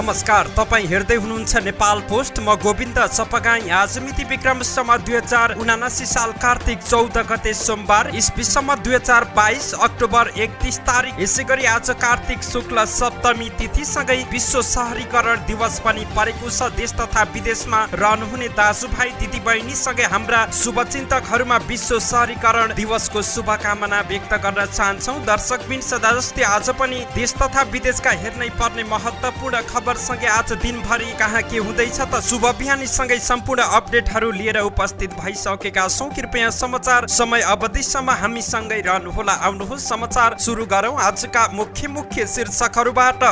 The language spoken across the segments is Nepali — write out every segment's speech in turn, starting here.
नमस्कार, तपाईँ हेर्दै हुनुहुन्छ नेपाल पोस्ट। म गोविन्द चपगाई। आज मिति विक्रम सम्वत 2079 साल कार्तिक 14 गते सोमबार, ईस्वी सम्वत 2022 अक्टोबर 31 तारिक। यसै गरी आज कार्तिक शुक्ल सप्तमी तिथिसँगै विश्व शहरीकरण दिवस पनि परेको छ। देश तथा विदेशमा रहनुहुने दाजुभाइ दिदीबहिनी सँगै हाम्रा शुभचिन्तकहरूमा विश्व शहरीकरण दिवसको शुभकामना व्यक्त गर्न चाहन्छौँ। दर्शकबिन सदा जस्तै आज पनि देश तथा विदेशका हेर्नै पर्ने महत्त्वपूर्ण खबरसँगै आज दिनभरि कहाँ के हुँदैछ त शुभ बिहानीसँगै सम्पूर्ण अपडेटहरू लिएर उपस्थित भइसकेका छौँ। कृपया समाचार समय अवधिसम्म हामीसँगै रहनुहोला। आउनुहोस् समाचार सुरु गरौँ। आजका मुख्य शीर्षकहरूबाट।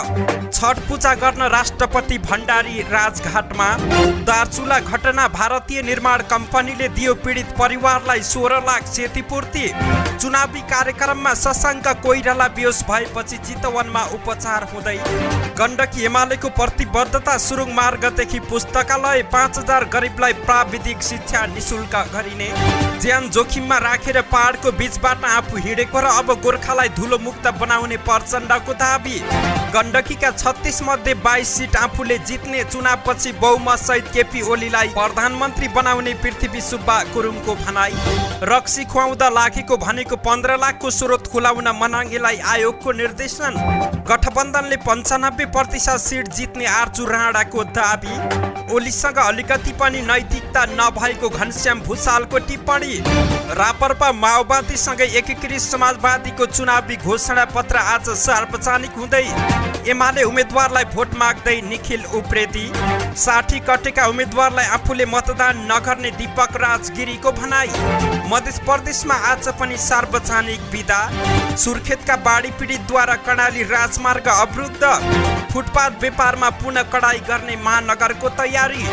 छठ पूजा गर्न राष्ट्रपति भण्डारी राजघाटमा। दार्चुला घटना, भारतीय निर्माण कम्पनीले दियो पीडित परिवारलाई 16 लाख क्षतिपूर्ति। चुनावी कार्यक्रममा शशाङ्क कोइराला बेहोस भएपछि चितवनमा उपचार हुँदै। गण्डकी एमालेको प्रतिबद्धता, सुरुङ मार्गदेखि पुस्तकालय 5000 गरिबलाई प्राविधिक शिक्षा निशुल्क गरिने। ज्यान जोखिममा राखेर पहाडको बीचबाट आफू हिँडेको र अब गोर्खालाई धुलो मुक्त बनाउने प्रचण्डको दाबी। गण्डकीका 36 मध्ये 22 सिट आफूले जित्ने। चुनावपछि बहुमत सहित केपी ओलीलाई प्रधानमन्त्री बनाउने पृथ्वी सुब्बा गुरुङको भनाई। रक्सी खुवाउँदा लागेको भनेको 15 लाखको स्रोत खुलाउन मनाङेलाई आयोगको निर्देशन। गठबन्धनले 95% सिट जित्ने आर्चु राणाको दाबी। ओलीसँग अलिकति पनि नैतिकता नभएको घनश्याम भुसालको टिप्पणी। रापरपा माओवादीसँगै एकीकृत समाजवादीको चुनावी घोषणा पत्र आज सार्वजनिक हुँदै। एमाले उम्मेद्वारलाई भोट माग्दै निखिल उप्रेती। 60 कटेका उम्मेद्वारलाई आफूले मतदान नगर्ने दीपक राजगिरीको भनाई। मध्य प्रदेशमा आज पनि सार्वजनिक बिदा। सुर्खेतका बाढी पीडितद्वारा कर्णाली राजमार्ग अवरुद्ध। फुटपाथ व्यापारमा पुनः कडाई गर्ने महानगरको तयारी।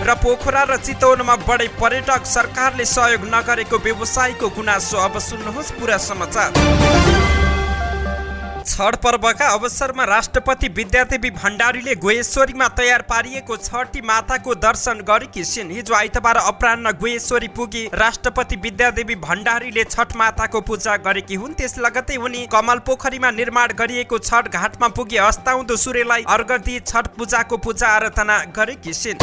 र पोखरा र चितवनमा बढे पर्यटक, सरकारले सहयोग नगरेको व्यवसायीको गुनासो। अब सुन्नुहोस् पुरा समाचार। छठ पर्वका अवसरमा राष्ट्रपति विद्यादेवी भण्डारीले गुहेश्वरीमा तयार पारिएको छठी माताको दर्शन गरेकी छिन्। हिजो आइतबार अपराह्न गुहेश्वरी पुगी राष्ट्रपति विद्यादेवी भण्डारीले छठ माताको पूजा गरेकी हुन्। त्यस लगतै उनी कमल पोखरीमा निर्माण गरिएको छठ घाटमा पुगी अस्ताउँदो सूर्यलाई अर्घ दिई छठ पूजाको पूजा आराधना गरेकी छिन्।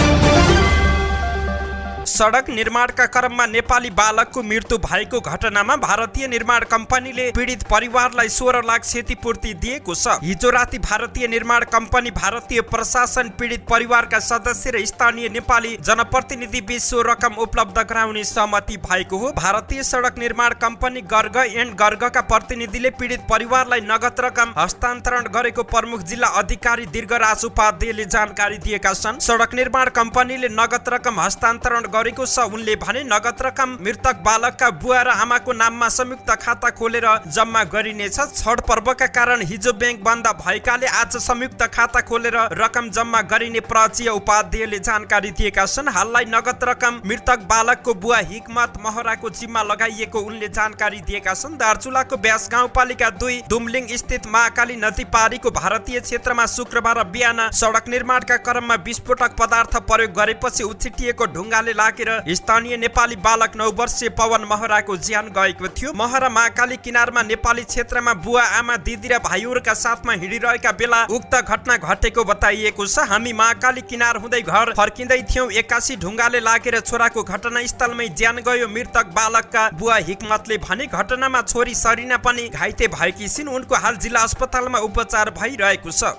सडक निर्माणका क्रममा नेपाली बालकको मृत्यु भएको घटनामा भारतीय निर्माण कम्पनीले पीडित परिवारलाई 16 लाख क्षतिपूर्ति दिएको छ। हिजो राति भारतीय निर्माण कम्पनी भारतीय प्रशासन पीडित परिवारका सदस्य र स्थानीय नेपाली जनप्रतिनिधि बीच सो रकम उपलब्ध गराउने सहमति भएको हो। भारतीय सडक निर्माण कम्पनी गर्ग एन्ड गर्गका प्रतिनिधिले पीडित परिवारलाई नगद रकम हस्तान्तरण गरेको प्रमुख जिल्ला अधिकारी दीर्घराज उपाध्यायले जानकारी दिएका छन्। सडक निर्माण कम्पनीले नगद रकम हस्तान्तरण गरेको छ। उनले भने नगद रकम मृतक बालकका बुवा र आमाको नाममा संयुक्त खाता खोलेर जम्मा गरिनेछ। छठ पर्वका कारण हिजो बैंक बन्द भएकाले आज संयुक्त खाता खोलेर रकम जम्मा गरिने प्रचीय उपाध्यायले जानकारी दिएका छन्। हाललाई नगद रकम मृतक बालकको बुवा हिकमत महराको जिम्मा लगाइएको उनले जानकारी दिएका छन्। दार्चुलाको व्यास गाउँपालिका 2 दुमलिङ स्थित महाकाली नदी पारीको भारतीय क्षेत्रमा शुक्रबार बिहान सडक निर्माणका क्रममा विस्फोटक पदार्थ प्रयोग गरेपछि उछिटिएको ढुङ्गाले लागेर स्थानीय नेपाली बालक 9 वर्षीय पवन महराको ज्यान गएको थियो। महरा महाकाली किनारमा नेपाली क्षेत्रमा बुवा आमा दिदी र भाइहरूका साथमा हिँडिरहेका बेला उक्त घटना घटेको बताइएको छ। हामी महाकाली किनार हुँदै घर फर्किँदै थियौं। 81 ढुङ्गाले लागेर छोराको घटनास्थलमै ज्यान गयो। मृतक बालकका बुवा हिकमतले भने घटनामा छोरी सरिना पनि घाइते भएकी छिन्। उनको हाल जिल्ला अस्पतालमा उपचार भइरहेको छ।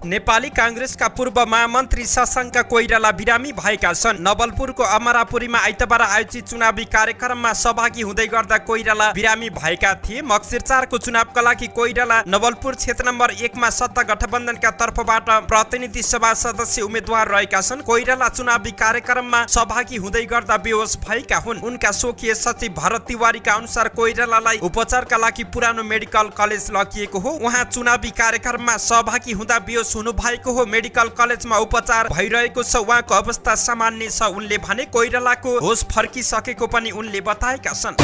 नेपाली कांग्रेसका पूर्व महामन्त्री शशाङ्क कोइराला बिरामी भएका छन्। नवलपुरको अमरापुरीमा आइतबार आयोजित चुनावी कार्यक्रममा सहभागी हुँदै गर्दा कोइराला बिरामी भएका थिए। मक्सिर 4 को चुनावका लागि कोइराला नवलपुर क्षेत्र नम्बर 1 मा सत्ता गठबन्धनका तर्फबाट प्रतिनिधि सभा सदस्य उम्मेद्वार रहेका छन्। कोइराला चुनावी कार्यक्रममा सहभागी हुँदै गर्दा बेहोस भएका हुन्। उनका स्वकीय सचिव भरत तिवारीका अनुसार कोइरालालाई उपचारका लागि पुरानो मेडिकल कलेज लगिएको हो। उहाँ चुनावी कार्यक्रममा सहभागी हुँदा बेहोस हुनु भएको हो। मेडिकल कलेजमा उपचार भइरहेको छ। उहाँको अवस्था सामान्य छ। उनले भने कोइरालाको होस फर्किसकेको पनि उनले बताएका छन्।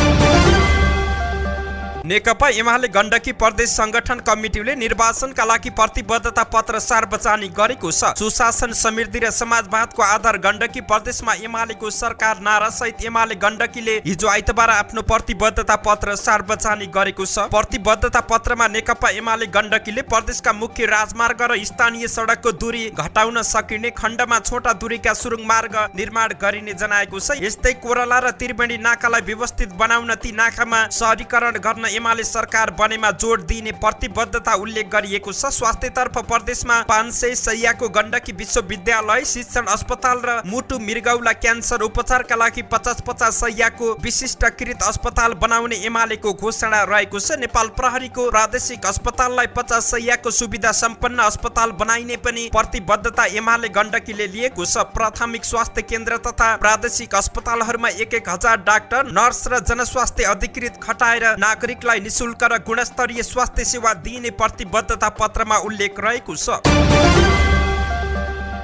नेकपा एमाले गण्डकी प्रदेश संगठन कमिटीले निर्वाचनका लागि प्रतिबद्धता पत्र सार्वजनिक गरेको छ। सुशासन, समृद्धि र समाजवादको आधार गण्डकी प्रदेशमा एमालेको सरकार नारा सहित एमाले गण्डकीले हिजो आइतबार आफ्नो प्रतिबद्धता पत्र सार्वजनिक गरेको छ। प्रतिबद्धता पत्रमा नेकपा एमाले गण्डकीले प्रदेशका मुख्य राजमार्ग र स्थानीय सडकको दूरी घटाउन सकिने खण्डमा छोटा दूरीका सुरुङ मार्ग निर्माण गरिने जनाएको छ। यस्तै कोरला र त्रिवेणी नाकालाई व्यवस्थित बनाउन ती नाकामा सहरीकरण गर्न एमाले सरकार बनेमा जोड दिने प्रतिबद्धता उल्लेख गरिएको छ। स्वास्थ्यतर्फ प्रदेशमा 500 शैय्याको गण्डकी विश्वविद्यालय, शिक्षण अस्पताल र मुटु मृगौला क्यान्सर उपचारका लागि 50-50 शैय्याको विशिष्टकृत अस्पताल बनाउने एमालेको घोषणा रहेको छ। नेपाल प्रहरीको प्रादेशिक अस्पताललाई 50 शैय्याको सुविधा सम्पन्न अस्पताल बनाइने पनि प्रतिबद्धता एमाले गण्डकीले लिएको छ। प्राथमिक स्वास्थ्य केन्द्र तथा प्रादेशिक अस्पतालहरूमा 1,000 डाक्टर, नर्स र जनस्वास्थ्य अधिकृत खटाएर नागरिकलाई निशुल्क र गुणस्तरीय स्वास्थ्य सेवा दिइने प्रतिबद्धता पत्रमा उल्लेख रहेको छ।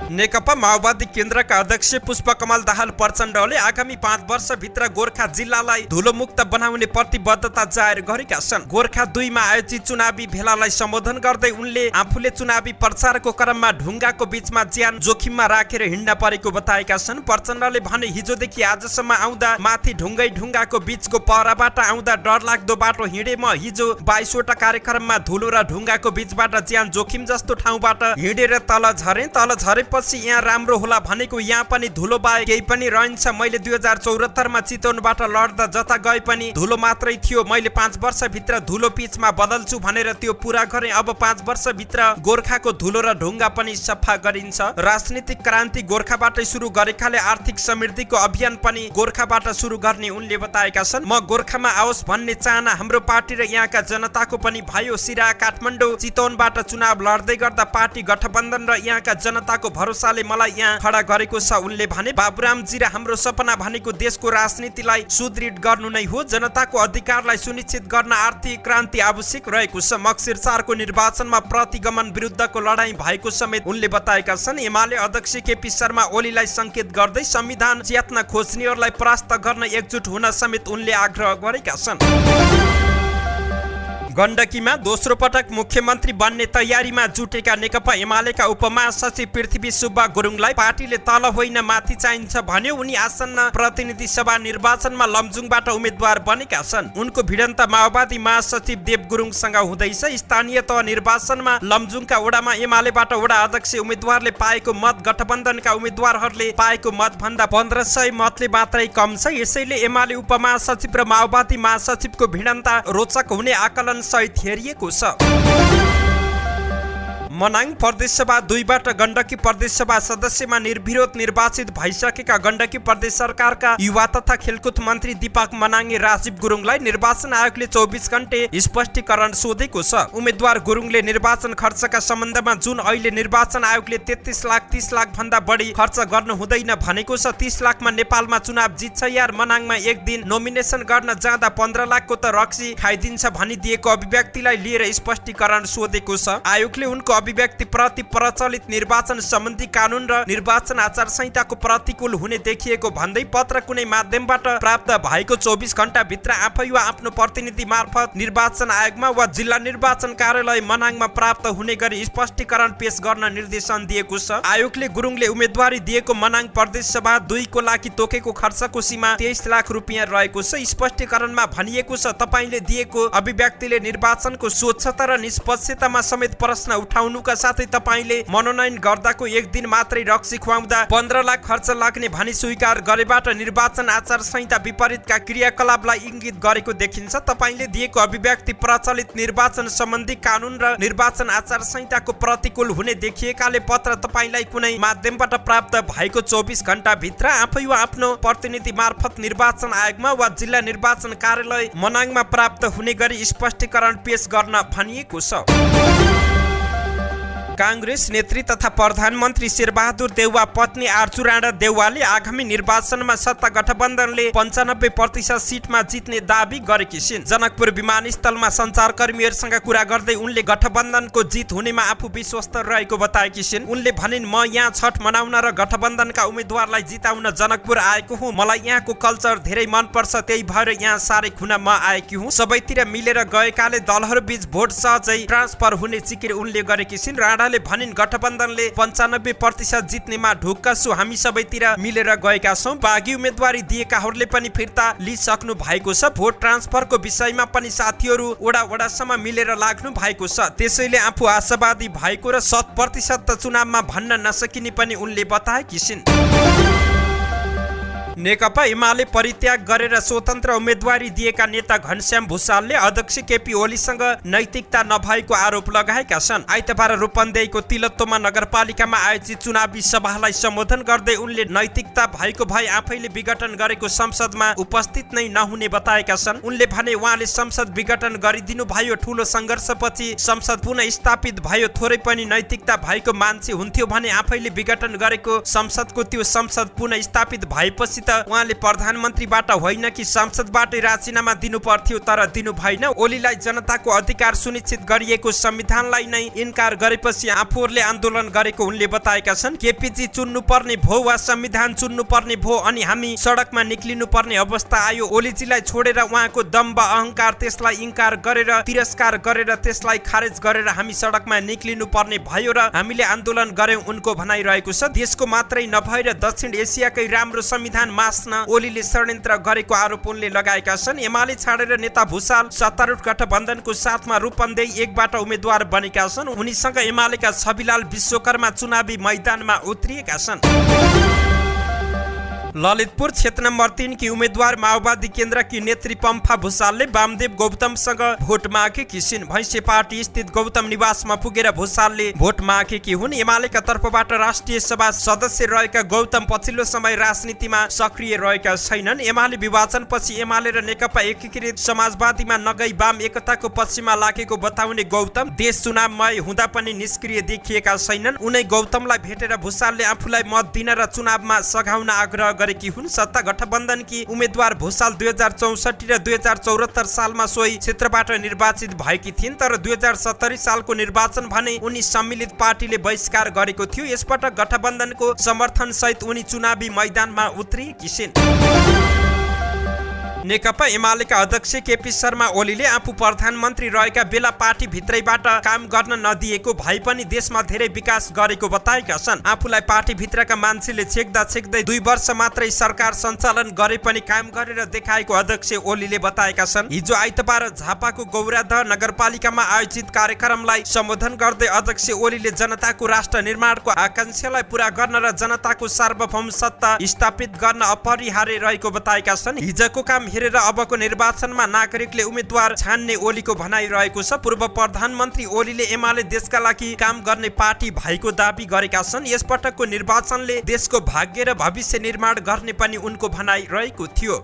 नेकपा माओवादी केन्द्रका अध्यक्ष पुष्पकमल दाहाल प्रचण्डले आगामी 5 वर्षभित्र गोर्खा जिल्लालाई धुलोमुक्त बनाउने प्रतिबद्धता जाहेर गरेका छन्। गोर्खा 2 मा आयोजित चुनावी भेलालाई सम्बोधन गर्दै उनले आफूले चुनावी प्रचारको क्रममा ढुङ्गाको बीचमा ज्यान जोखिममा राखेर हिँड्न परेको बताएका छन्। प्रचण्डले भने हिजोदेखि आजसम्म आउँदा माथि ढुङ्गाको बीचको पहराबाट आउँदा डरलाग्दो बाटो हिँडे म। हिजो 22 वटा कार्यक्रममा धुलो र ढुङ्गाको बीचबाट ज्यान जोखिम जस्तो ठाउँबाट हिँडेर तल झरेपछि यहाँ राम्रो होला भनेको यहाँ पनि धुलो बाहेक केही पनि रहन्छ। मैले 2074 मा चितवनबाट लड्दा जता गए पनि धुलो मात्रै थियो। मैले 5 वर्षभित्र धुलो पिचमा बदल्छु भनेर त्यो पूरा गरेँ। अब 5 वर्षभित्र गोर्खाको धुलो र ढुङ्गा पनि सफा गरिन्छ। राजनीतिक क्रान्ति गोर्खाबाटै सुरु गरेकाले आर्थिक समृद्धिको अभियान पनि गोर्खाबाट सुरु गर्ने उनले बताएका छन्। म गोर्खामा आओस् भन्ने चाहना हाम्रो पार्टी र यहाँका जनताको पनि भयो। सिरा, काठमाडौँ, चितवनबाट चुनाव लड्दै गर्दा पार्टी गठबन्धन र यहाँका जनताको भरोसाले मलाई यहाँ खडा गरेको छ। उनले भने बाबुरामजी र हाम्रो सपना भनेको देशको राजनीतिलाई सुदृढ गर्नु नै हो। जनताको अधिकारलाई सुनिश्चित गर्न आर्थिक क्रान्ति आवश्यक रहेको छ। मक्सिर 4 को निर्वाचनमा प्रतिगमन विरुद्धको लडाईँ भएको समेत उनले बताएका छन्। एमाले अध्यक्ष केपी शर्मा ओलीलाई संकेत गर्दै संविधान च्यात्न खोज्नेहरूलाई परास्त गर्न एकजुट हुन समेत उनले आग्रह गरेका छन्। गण्डकीमा दोस्रो पटक मुख्यमन्त्री बन्ने तयारीमा जुटेका नेकपा एमालेका उपमहासचिव पृथ्वी सुब्बा गुरुङलाई पार्टीले तल होइन माथि चाहिन्छ भन्यो। उनी आसन्न प्रतिनिधि सभा निर्वाचनमा लमजुङबाट उम्मेद्वार बनेका छन्। उनको भिडन्त माओवादी महासचिव देव गुरुङसँग हुँदैछ। स्थानीय तह निर्वाचनमा लमजुङका वडामा एमालेबाट वडा अध्यक्ष उम्मेद्वारले पाएको मत गठबन्धनका उम्मेद्वारहरूले पाएको मत भन्दा 1500 मतले मात्रै कम छ। यसैले एमाले उपमहासचिव र माओवादी महासचिवको भिडन्त रोचक हुने आकलन सहित हेरिएको छ। मनाङ प्रदेशसभा 2 बाट गण्डकी प्रदेशसभा सदस्यमा निर्विरोध निर्वाचित भइसकेका गण्डकी प्रदेश सरकारका युवा तथा खेलकुद मन्त्री दीपक मनाङे राजीव गुरुङलाई निर्वाचन आयोगले 24 घण्टे स्पष्टीकरण सोधेको छ। उम्मेद्वार गुरुङले निर्वाचन खर्चका सम्बन्धमा जुन अहिले निर्वाचन आयोगले 33 लाख 30 लाख भन्दा बढी खर्च गर्नु हुँदैन भनेको छ। 30 लाखमा नेपालमा चुनाव जित्छ यार। मनाङमा एक दिन नोमिनेसन गर्न जाँदा 15 लाखको त रक्सी खाइदिन्छ भनिदिएको अभिव्यक्तिलाई लिएर स्पष्टीकरण सोधेको छ। आयोगले उनको अभिव्यक्ति प्रति प्रचलित निर्वाचन सम्बन्धी कानून र निर्वाचन आचार संहिताको प्रतिकूल हुने देखिएको भन्दै पत्र कुनै माध्यमबाट प्राप्त भएको 24 घण्टा भित्र आफै वा आफ्नो प्रतिनिधि मार्फत निर्वाचन आयोगमा वा जिल्ला निर्वाचन कार्यालय मनाङमा प्राप्त हुने गरी स्पष्टीकरण पेश गर्न निर्देशन दिएको छ। आयोगले गुरुङले उम्मेदवारी दिएको मनाङ प्रदेश सभा 2 को लागि तोकेको खर्चको सीमा 23 लाख रुपियाँ रहेको छ। स्पष्टीकरणमा भनिएको छ तपाईले दिएको अभिव्यक्तिले निर्वाचनको स्वच्छता र निष्पक्षतामा समेत प्रश्न उठाउनुका साथै तपाईले मनोनयन गर्दाको एक दिन मात्रै रक्सी खुवाउँदा 15 लाख खर्च लाग्ने भनी स्वीकार गरेबाट निर्वाचन आचार संहिता विपरीतका क्रियाकलापलाई इंगित गरेको देखिन्छ। तपाईले दिएको अभिव्यक्ति प्रचलित निर्वाचन सम्बन्धी कानून र निर्वाचन आचार संहिताको प्रतिकूल हुने देखिएकाले पत्र तपाईलाई कुनै माध्यमबाट प्राप्त भएको 24 घण्टा भित्र आफै वा आफ्नो प्रतिनिधि मार्फत निर्वाचन आयोगमा वा जिल्ला निर्वाचन कार्यालय मनाङमा प्राप्त हुने गरी स्पष्टीकरण पेश गर्न भनिएको छ। कांग्रेस नेत्री तथा प्रधानमन्त्री शेरबहादुर देउवा पत्नी आर्चु राणा देउवाले आगामी निर्वाचनमा सत्ता गठबन्धनले 95% सिटमा जित्ने दाबी गरेकी छिन्। जनकपुर विमानस्थलमा सञ्चारकर्मीहरूसँग कुरा गर्दै उनले गठबन्धनको जित हुनेमा आफू विश्वस्त रहेको बताएकी छिन्। उनले भनिन्, म यहाँ छठ मनाउन र गठबन्धनका उम्मेद्वारलाई जिताउन जनकपुर आएको हुँ। मलाई यहाँको कल्चर धेरै मनपर्छ, त्यही भएर यहाँ सारे खुना म आएकी हुँ। सबैतिर मिलेर गएकाले दलहरू बीच भोट सहजै ट्रान्सफर हुने जिकिर उनले गरेकी छिन्। राणाले भनिन्, गठबन्धनले 95% जित्नेमा ढुक्क छु। हामी सबैतिर मिलेर गएका छौँ। बागी उम्मेदवारी दिएकाहरूले पनि फिर्ता लिइसक्नु भएको छ। भोट ट्रान्सफरको विषयमा पनि साथीहरू वडासम्म मिलेर लाग्नु भएको छ। त्यसैले आफू आशावादी भएको र 100% त चुनावमा भन्न नसकिने पनि उनले बताएकी छिन्। नेकपा एमाले परित्याग गरेर स्वतन्त्र उम्मेदवारी दिएका नेता घनश्याम भुसालले अध्यक्ष केपी ओलीसँग नैतिकता नभएको आरोप लगाएका छन्। आइतबार रूपन्देहीको तिलोत्तमा नगरपालिकामा आयोजित चुनावी सभालाई सम्बोधन गर्दै उनले नैतिकता भएको भए आफैले विघटन गरेको संसदमा उपस्थित नै नहुने बताएका छन्। उनले भने, उहाँले संसद विघटन गरिदिनु भयो। ठूलो संघर्षपछि संसद पुनः स्थापित भयो। थोरै पनि नैतिकता भएको मान्छे हुन्थ्यो भने आफैले विघटन गरेको संसदको त्यो संसद पुनः स्थापित भएपछि उहाँले प्रधानमन्त्रीबाट होइन कि संसदबाटै राजीनामा दिनु पर्थ्यो, तर दिनु भएन। ओलीलाई जनताको अधिकार सुनिश्चित गरिएको संविधानलाई नै इन्कार गरेपछि आफूहरूले आन्दोलन गरेको उनले बताएका छन्। केपीजी चुन्नु पर्ने भो वा संविधान चुन्नु पर्ने भो अनि हामी सडकमा निक्लिनु पर्ने अवस्था आयो। ओलीजीलाई छोडेर उहाँको दम्ब अहंकार, त्यसलाई इन्कार गरेर तिरस्कार गरेर त्यसलाई खारेज गरेर हामी सडकमा निक्लिनु पर्ने भयो र हामीले आन्दोलन गर्यौं, उनको भनाइरहेको छ। देशको मात्रै नभएर दक्षिण एसियाकै राम्रो संविधान मास्न ओलीले षड्यन्त्र गरेको आरोप उनले लगाएका छन्। एमाले छाडेर नेता भुसाल सत्तारूढ गठबन्धनको साथमा रूपन्देही 1 बाट उम्मेद्वार बनेका छन्। उनीसँग एमालेका छविलाल विश्वकर्मा चुनावी मैदानमा उत्रिएका छन्। ललितपुर क्षेत्र नम्बर 3 की उम्मेद्वार माओवादी केन्द्र की नेत्री पम्फा भुसालले वामदेव गौतमसँग भोट मागेकी छिन्। भैँसे पार्टी स्थित गौतम निवासमा पुगेर भुसालले भोट मागेकी हुन्। एमालेका तर्फबाट राष्ट्रिय सभा सदस्य रहेका गौतम पछिल्लो समय राजनीतिमा सक्रिय रहेका छैनन्। एमाले विभाजनपछि एमाले र नेकपा एकीकृत समाजवादीमा नगई वाम एकताको पक्षमा लागेको बताउने गौतम देश चुनावमय हुँदा पनि निष्क्रिय देखिएका छैनन्। उनै गौतमलाई भेटेर भुसालले आफूलाई मत दिन र चुनावमा सघाउन आग्रह गरेकी हुन्। सत्ता गठबन्धनकी उम्मेद्वार भुसाल 2064 र 2074 सालमा सोही क्षेत्रबाट निर्वाचित भएकी थिइन्, तर 2070 सालको निर्वाचन भने उनी सम्मिलित पार्टीले बहिष्कार गरेको थियो। यसपटक गठबन्धनको समर्थन सहित उनी चुनावी मैदानमा उत्रिएकी छिन्। नेकपा एमालेका अध्यक्ष केपी शर्मा ओलीले आफू प्रधानमन्त्री रहेका बेला पार्टी भित्रैबाट काम गर्न नदिएको भए पनि देशमा धेरै विकास गरेको बताएका छन्। आफूलाई पार्टी भित्रका मान्छेले छेक्दै 2 वर्ष मात्रै सरकार सञ्चालन गरे पनि काम गरेर देखाएको अध्यक्ष ओलीले बताएका छन्। हिजो आइतबार झापाको गौरादह नगरपालिकामा आयोजित कार्यक्रमलाई सम्बोधन गर्दै अध्यक्ष ओलीले जनताको राष्ट्र निर्माणको आकांक्षालाई पूरा गर्न र जनताको सार्वभौम सत्ता स्थापित गर्न अपरिहार्य रहेको बताएका छन्। हिजोको काम हेरेर अबको निर्वाचनमा नागरिकले उम्मेद्वार छान्ने ओलीको भनाइ रहेको छ। पूर्व प्रधानमन्त्री ओलीले एमाले देशका लागि काम गर्ने पार्टी भएको दाबी गरेका छन्। यसपटकको निर्वाचनले देशको भाग्य र भविष्य निर्माण गर्ने पनि उनको भनाइ रहेको थियो।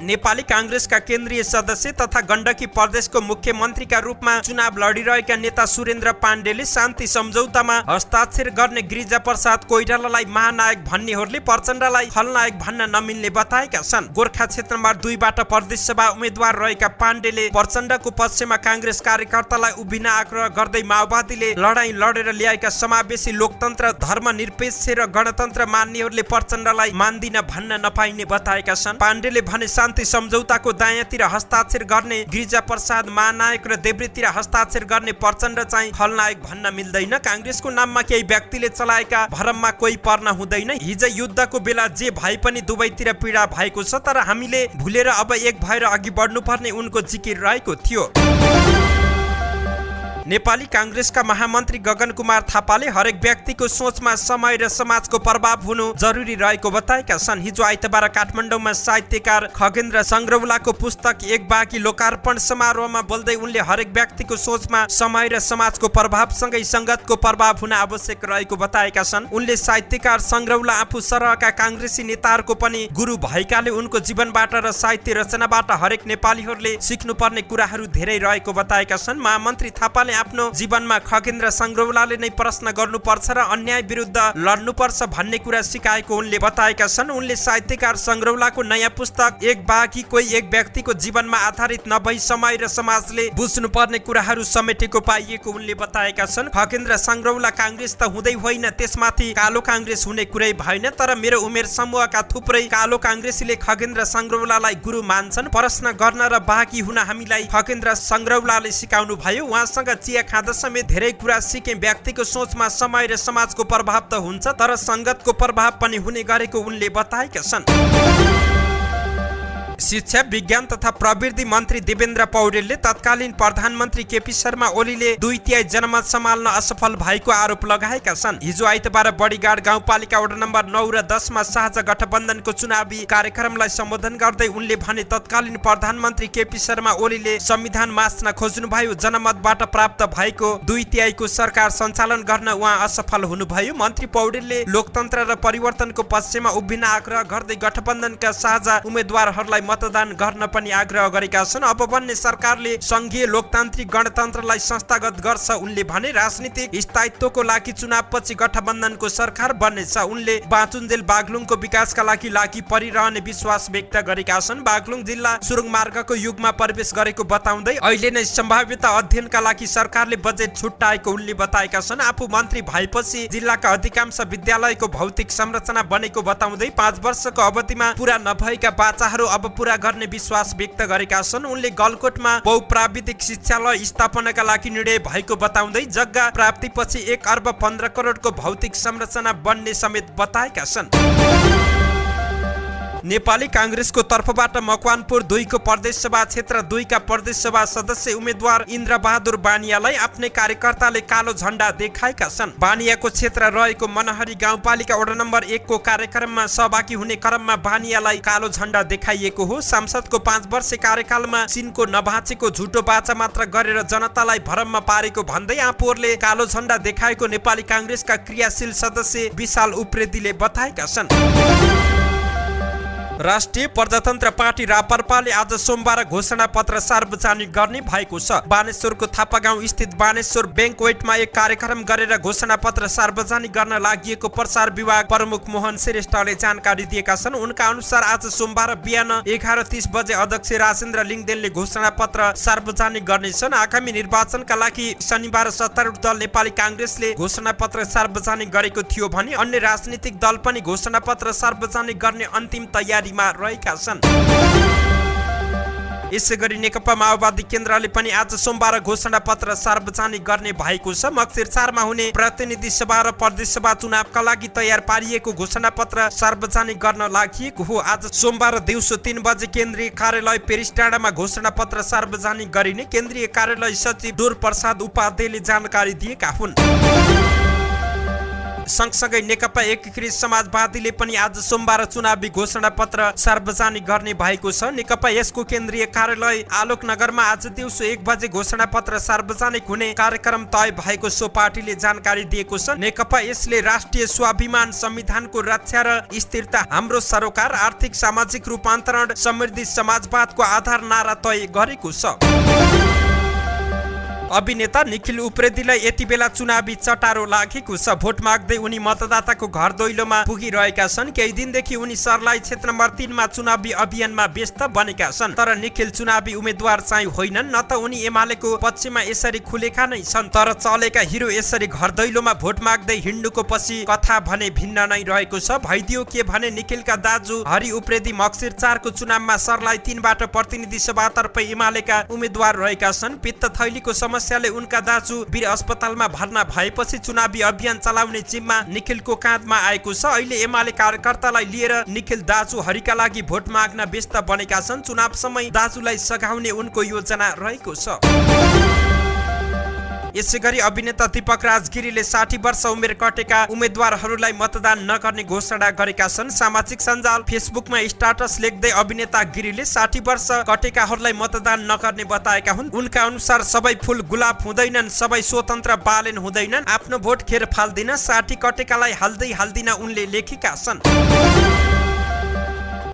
नेपाली कांग्रेसका केन्द्रीय सदस्य तथा गण्डकी प्रदेशको मुख्यमन्त्रीका रूपमा चुनाव लडिरहेका नेता सुरेन्द्र पाण्डेले शान्ति सम्झौतामा हस्ताक्षर गर्ने गिरिजाप्रसाद कोइरालालाई महानायक भन्नेहरूले प्रचण्डलाई खलनायक भन्न नमिल्ने बताएका छन्। गोर्खा क्षेत्र नम्बर 2 बाट प्रदेश सभा उम्मेद्वार रहेका पाण्डेले प्रचण्डको पक्षमा कांग्रेस कार्यकर्तालाई उभिन आग्रह गर्दै माओवादीले लडाईँ लडेर ल्याएका समावेशी लोकतन्त्र, धर्मनिरपेक्ष र गणतन्त्र मान्नेहरूले प्रचण्डलाई मान्दिन भन्न नपाइने बताएका छन्। पाण्डेले भने शान्ति सम्झौताको दायाँतिर हस्ताक्षर गर्ने गिरिजाप्रसाद महानायक र देब्रेतिर हस्ताक्षर गर्ने प्रचण्ड चाहिँ खलनायक भन्न मिल्दैन। कांग्रेसको नाममा केही व्यक्तिले चलाएका भरममा कोही पर्न हुँदैन। हिजो युद्धको बेला जे भए पनि दुवैतिर पीडा भएको छ, तर हामीले भुलेर अब एक भएर अघि बढ्नुपर्ने उनको जिकिर रहेको थियो। नेपाली कांग्रेसका महामन्त्री गगन कुमार थापाले हरेक व्यक्तिको सोचमा समय र समाजको प्रभाव हुनु जरुरी रहेको बताएका छन्। हिजो आइतबार काठमाडौँमा साहित्यकार खगेन्द्र संग्रौलाको पुस्तक एक बाँकी लोकार्पण समारोहमा बोल्दै उनले हरेक व्यक्तिको सोचमा समय र समाजको प्रभावसँगै संगतको प्रभाव हुन आवश्यक रहेको बताएका छन्। उनले साहित्यकार संग्रौला आफू सरहका कांग्रेसी नेताहरूको पनि गुरु भएकाले उनको जीवनबाट र साहित्य रचनाबाट हरेक नेपालीहरूले सिक्नुपर्ने कुराहरू धेरै रहेको बताएका छन्। महामन्त्री थापाले आफ्नो जीवनमा खगेन्द्र संग्रौलाले नै प्रश्न गर्नुपर्छ र अन्याय विरुद्ध लड्नुपर्छ भन्ने कुरा सिकाएको उनले बताएका छन्। उनले साहित्यकार संग्रौलाको नयाँ पुस्तक एक बाँकी कोही एक व्यक्तिको जीवनमा आधारित नभई समय र समाजले बुझ्नुपर्ने कुराहरू समेटेको पाइएको उनले बताएका छन्। खगेन्द्र संग्रौला कांग्रेस त हुँदै होइन, त्यसमाथि कालो कांग्रेस हुने कुरै भएन, तर मेरो उमेर समूहका थुप्रै कालो कांग्रेसीले खगेन्द्र संग्रौलालाई गुरु मान्छन्। प्रश्न गर्न र बाँकी हुन हामीलाई खगेन्द्र संग्रौलाले सिकाउनु भयो। उहाँसँग चिया खाँदा समेत धेरै कुरा सिके। व्यक्तिको सोचमा समय र समाजको प्रभाव त हुन्छ, तर संगतको प्रभाव पनि हुने गरेको उनले बताएका छन्। शिक्षा विज्ञान तथा प्रविधि मन्त्री देवेन्द्र पौडेलले तत्कालीन प्रधानमन्त्री केपी शर्मा ओलीले 2/3 जनमत सम्हाल्न असफल भएको आरोप लगाएका छन्। हिजो आइतबार बडीगाड गाउँपालिका वडा नम्बर 9 र 10 मा साझा गठबन्धनको चुनावी कार्यक्रमलाई सम्बोधन गर्दै उनले भने तत्कालीन प्रधानमन्त्री केपी शर्मा ओलीले संविधान मास्न खोज्नुभयो। जनमतबाट प्राप्त भएको 2/3 को सरकार सञ्चालन गर्न उहाँ असफल हुनुभयो। मन्त्री पौडेलले लोकतन्त्र र परिवर्तनको पक्षमा उभिन आग्रह गर्दै गठबन्धनका साझा उम्मेद्वारहरूलाई मतदान गर्न पनि आग्रह गरेका छन्। अब बन्ने सरकारले संघीय लोकतान्त्रिक गणतन्त्रलाई संस्थागत गर्छ। उनले भने राजनीतिक स्थायित्वको लागि चुनावपछि गठबन्धनको सरकार बन्नेछ। उनले बाँचुन्जेल बागलुङको विकासका लागि परिरहने विश्वास व्यक्त गरेका छन्। बागलुङ जिल्ला सुरुङ मार्गको युगमा प्रवेश गरेको बताउँदै अहिले नै सम्भाव्यता अध्ययनका लागि सरकारले बजेट छुट्याएको उनले बताएका छन्। आफू मन्त्री भएपछि जिल्लाका अधिकांश विद्यालयको भौतिक संरचना बनेको बताउँदै 5 वर्षको अवधिमा पूरा नभएका बाचाहरू अब पूरा गर्ने विश्वास व्यक्त गरेका छन्। उनले गलकोटमा बहुप्राविधिक शिक्षालय स्थापनाका लागि निर्णय भएको बताउँदै जग्गा प्राप्तिपछि 1 अर्ब 15 करोडको भौतिक संरचना बन्ने समेत बताएका छन्। नेपाली कांग्रेसको तर्फबाट मकवानपुर 2 को प्रदेश सभा क्षेत्र 2 का प्रदेश सभा सदस्य उम्मेद्वार इन्द्रबहादुर बानियालाई आफ्नै कार्यकर्ताले कालो झण्डा देखाएका छन्। बानियाको क्षेत्र रहेको मनहरी गाउँपालिका वडा नम्बर 1 को कार्यक्रममा सहभागी हुने क्रममा बानियालाई कालो झण्डा देखाइएको हो। सांसदको 5 वर्ष कार्यकालमा सिनको नभाचेको झुटो बाचा मात्र गरेर जनतालाई भरममा पारेको भन्दै आफूहरूले कालो झण्डा देखाएको नेपाली कांग्रेसका क्रियाशील सदस्य विशाल उप्रेतीले बताएका छन्। राष्ट्रिय प्रजातन्त्र पार्टी रापरपाले आज सोमबार घोषणा पत्र सार्वजनिक गर्ने भएको छ। बानेश्वरको थापागाउँ स्थित बानेश्वर बैंक्वेटमा एक कार्यक्रम गरेर घोषणा पत्र सार्वजनिक गर्न लागि प्रसार विभाग प्रमुख मोहन श्रेष्ठले जानकारी दिएका छन्। उनका अनुसार आज सोमबार बिहान 11:30 बजे अध्यक्ष राजेन्द्र लिङदेनले घोषणा पत्र सार्वजनिक गर्नेछन्। आगामी निर्वाचनका लागि शनिबार सत्तारूढ दल नेपाली कांग्रेसले घोषणा पत्र सार्वजनिक गरेको थियो भने अन्य राजनीतिक दल पनि घोषणा पत्र सार्वजनिक गर्ने अन्तिम तयारी रहेका छन्। यसैगरी नेकपा माओवादी केन्द्रले पनि आज सोमबार घोषणा पत्र सार्वजनिक गर्ने भएको छ। मक्सिर 4 मा हुने प्रतिनिधि सभा र प्रदेश सभा चुनावका लागि तयार पारिएको घोषणा पत्र सार्वजनिक गर्न लागि हो। आज सोमबार दिउँसो 3 बजे केन्द्रीय कार्यालय पेरिसडाँडामा घोषणा पत्र सार्वजनिक गरिने केन्द्रीय कार्यालय सचिव डोर प्रसाद उपाध्यायले जानकारी दिएका हुन्। सँगसँगै नेकपा एकीकृत समाजवादीले पनि आज सोमबार चुनावी घोषणा पत्र सार्वजनिक गर्ने भएको छ। नेकपा यसको केन्द्रीय कार्यालय आलोकनगरमा आज दिउँसो 1 बजे घोषणा पत्र सार्वजनिक हुने कार्यक्रम तय भएको सो पार्टीले जानकारी दिएको छ। नेकपा यसले राष्ट्रिय स्वाभिमान, संविधानको रक्षा र स्थिरता, हाम्रो सरोकार, आर्थिक सामाजिक रूपान्तरण, समृद्धि, समाजवादको आधार नारा तय गरेको छ। अभिनेता निखिल उप्रेतीलाई यति बेला चुनावी चटारो लागेको छ। भोट माग्दै उनी मतदाताको घर दैलोमा पुगिरहेका छन्। केही दिनदेखि उनी सर्लाही क्षेत्र नम्बर 3 मा चुनावी अभियानमा व्यस्त बनेका छन्। तर निखिल चुनावी उम्मेद्वार चाहिँ होइनन्, न त उनी एमालेको पक्षमा यसरी खुलेका नै छन्। तर चलेका हिरो यसरी घर दैलोमा भोट माग्दै हिँड्नुको पछि कथा भने भिन्न नै रहेको छ। भइदियो के भने निखिलका दाजु हरि उप्रेती मक्सिर 4 को चुनावमा सर्लाही 3 बाट प्रतिनिधि सभातर्फ एमालेका उम्मेद्वार रहेका छन्। पित्त थैलीको समस्याले उनका दाजु वीर अस्पतालमा भर्ना भएपछि चुनावी अभियान चलाउने जिम्मा निखिलको काँधमा आएको छ। अहिले एमाले कार्यकर्तालाई लिएर निखिल दाजु हरिका लागि भोट माग्न व्यस्त बनेका छन्। चुनाव समय दाजुलाई सघाउने उनको योजना रहेको छ। यसैगरी अभिनेता दीपक राजगिरीले 60 वर्ष उमेर कटेका उम्मेद्वारहरूलाई मतदान नगर्ने घोषणा गरेका छन्। सामाजिक सञ्जाल फेसबुकमा स्टाटस लेख्दै अभिनेता गिरीले 60 वर्ष कटेकाहरूलाई मतदान नगर्ने बताएका हुन्। उनका अनुसार सबै फूल गुलाब हुँदैनन्, सबै स्वतन्त्र बालेन हुँदैनन्, आफ्नो भोट खेर फाल्दिन, 60 कटेकालाई हाल्दै हाल्दिन उनले लेखेका छन्।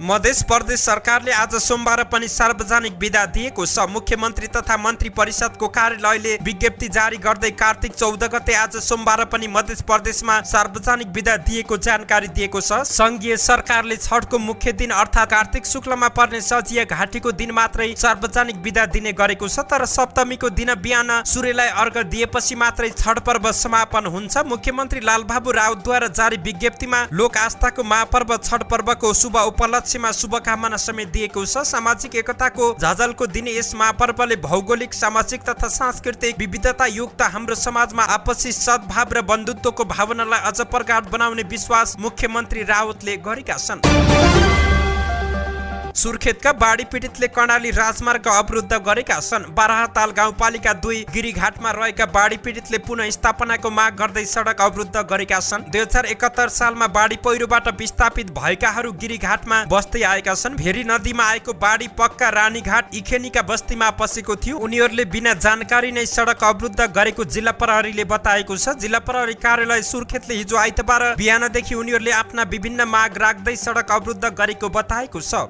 मध्य प्रदेश सरकारले आज सोमबार पनि सार्वजनिक बिदा दिएको छ। मुख्यमन्त्री तथा मन्त्री परिषदको कार्यालयले विज्ञप्ति जारी गर्दै कार्तिक 14 गते आज सोमबार पनि मध्य प्रदेशमा सार्वजनिक बिदा दिएको जानकारी दिएको छ। संघीय सरकारले छठको मुख्य दिन अर्थात् कार्तिक शुक्लमा पर्ने सजिया घाटीको दिन मात्रै सार्वजनिक बिदा दिने गरेको छ। तर सप्तमीको दिन बिहान सूर्यलाई अर्घ दिएपछि मात्रै छठ पर्व समापन हुन्छ। मुख्यमन्त्री लालबाबु राउतद्वारा जारी विज्ञप्तिमा लोक आस्थाको महापर्व छठ पर्वको शुभ उपलक्ष्यमा शुभकामना समेत दिएको छ। सामाजिक एकताको झलझलको दिने यस महापर्वले भौगोलिक, सामाजिक तथा सांस्कृतिक विविधता युक्त हाम्रो समाजमा आपसी सद्भाव र बन्धुत्वको भावनालाई अझ प्रगाढ बनाउने विश्वास मुख्यमन्त्री राउतले गरेका छन्। सुर्खेतका बाढी पीडितले कर्णाली राजमार्ग अवरुद्ध गरेका छन्। बाराहताल गाउँपालिका 2 गिरीघाटमा रहेका बाढी पीडितले पुनः स्थापनाको माग गर्दै सडक अवरुद्ध गरेका छन्। 2071 सालमा बाढी पहिरोबाट विस्थापित भएकाहरू गिरीघाटमा बस्दै आएका छन्। भेरी नदीमा आएको बाढी पक्का रानीघाट इखेनीका बस्तीमा पसेको थियो। उनीहरूले बिना जानकारी नै सडक अवरुद्ध गरेको जिल्ला प्रहरीले बताएको छ। जिल्ला प्रहरी कार्यालय सुर्खेतले हिजो आइतबार बिहानदेखि उनीहरूले आफ्ना विभिन्न माग राख्दै सडक अवरुद्ध गरेको बताएको छ।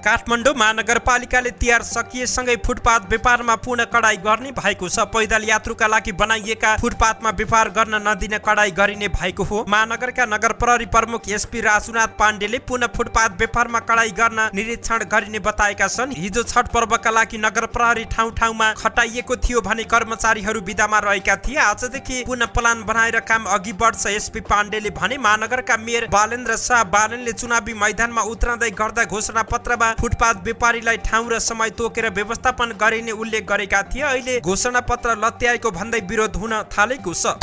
काठमाडौँ महानगरपालिकाले तिहार सकिएसँगै फुटपाथ व्यापारमा पुनः कडाई गर्ने भएको छ। पैदल यात्रुका लागि बनाइएका फुटपाथमा व्यापार गर्न नदिने कडाई गरिने भएको हो। महानगरका नगर प्रहरी प्रमुख एसपी राजुनाथ पाण्डेले पुनः फुटपाथ व्यापारमा कडाई गर्न निरीक्षण गरिने बताएका छन्। हिजो छठ पर्वका लागि नगर प्रहरी ठाउँ ठाउँमा खटाइएको थियो भने कर्मचारीहरू बिदामा रहेका थिए। आजदेखि पुनः प्लान बनाएर काम अघि बढ्छ एसपी पाण्डेले भने। महानगरका मेयर बालेन्द्र शाह बालेनले चुनावी मैदानमा उत्रँदै गर्दा घोषणा पत्रमा फुटपाथ व्यापारीलाई ठाउँ र समय तोकेर व्यवस्थापन गरिने उल्लेख गरेका थिए। अहिले घोषणा पत्र लत्याएको भन्दै विरोध हुन थालेको छ।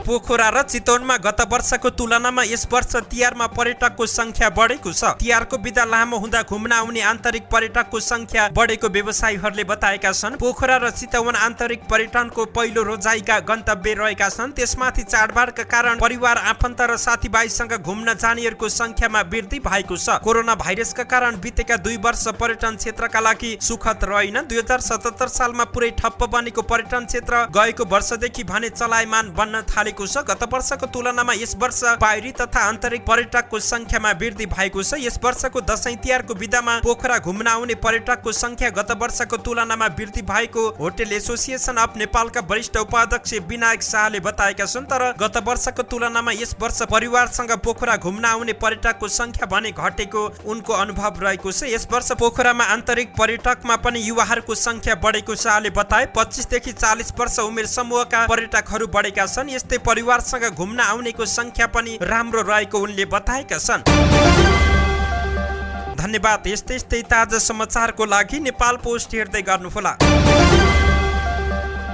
पोखरा र चितवनमा गत वर्षको तुलनामा यस वर्ष तिहारमा पर्यटकको संख्या बढेको छ। तिहारको बिदा लामो हुँदा घुम्न आउने आन्तरिक पर्यटकको संख्या बढेको व्यवसायीहरूले बताएका छन्। पोखरा र चितवन आन्तरिक पर्यटनको पहिलो रोजाइका गन्तव्य रहेका छन्। त्यसमाथि चाडबाडका कारण परिवार, आफन्त र साथीभाइसँग घुम्न जानेहरूको संख्यामा वृद्धि भएको छ। कोरोना भाइरसका कारण बितेका 2 वर्ष पर्यटन क्षेत्रका लागि सुखद रहेन। 2077 सालमा पुरै ठप्प बनेको पर्यटन क्षेत्र गएको वर्षदेखि भने चलायमान बन्न थाले। गत वर्षको तुलनामा यस वर्ष बाहिरी तथा आन्तरिक पर्यटकको संख्यामा वृद्धि भएको छ। यस वर्षको दशैं तिहारको बिदामा पोखरा घुम्न आउने पर्यटकको संख्या गत वर्षको तुलनामा वृद्धि भएको होटल एसोसिएसन अफ नेपालका वरिष्ठ उपाध्यक्ष विनायक शाहले बताएका छन्। तर गत वर्षको तुलनामा यस वर्ष परिवारसँग पोखरा घुम्न आउने पर्यटकको संख्या भने घटेको उनको अनुभव रहेको छ। यस वर्ष पोखरामा आन्तरिक पर्यटकमा पनि युवाहरूको संख्या बढेको शाहले बताए। 25 देखि 40 वर्ष उमेर समूहका पर्यटकहरू बढेका छन्। यस्तै परिवारसँग घुम्न आउनेको संख्या पनि राम्रो रहेको उनले बताएका छन्। धन्यवाद। यस्तै ताजा समाचारको लागि नेपाल पोस्ट हेर्दै गर्नुहोला।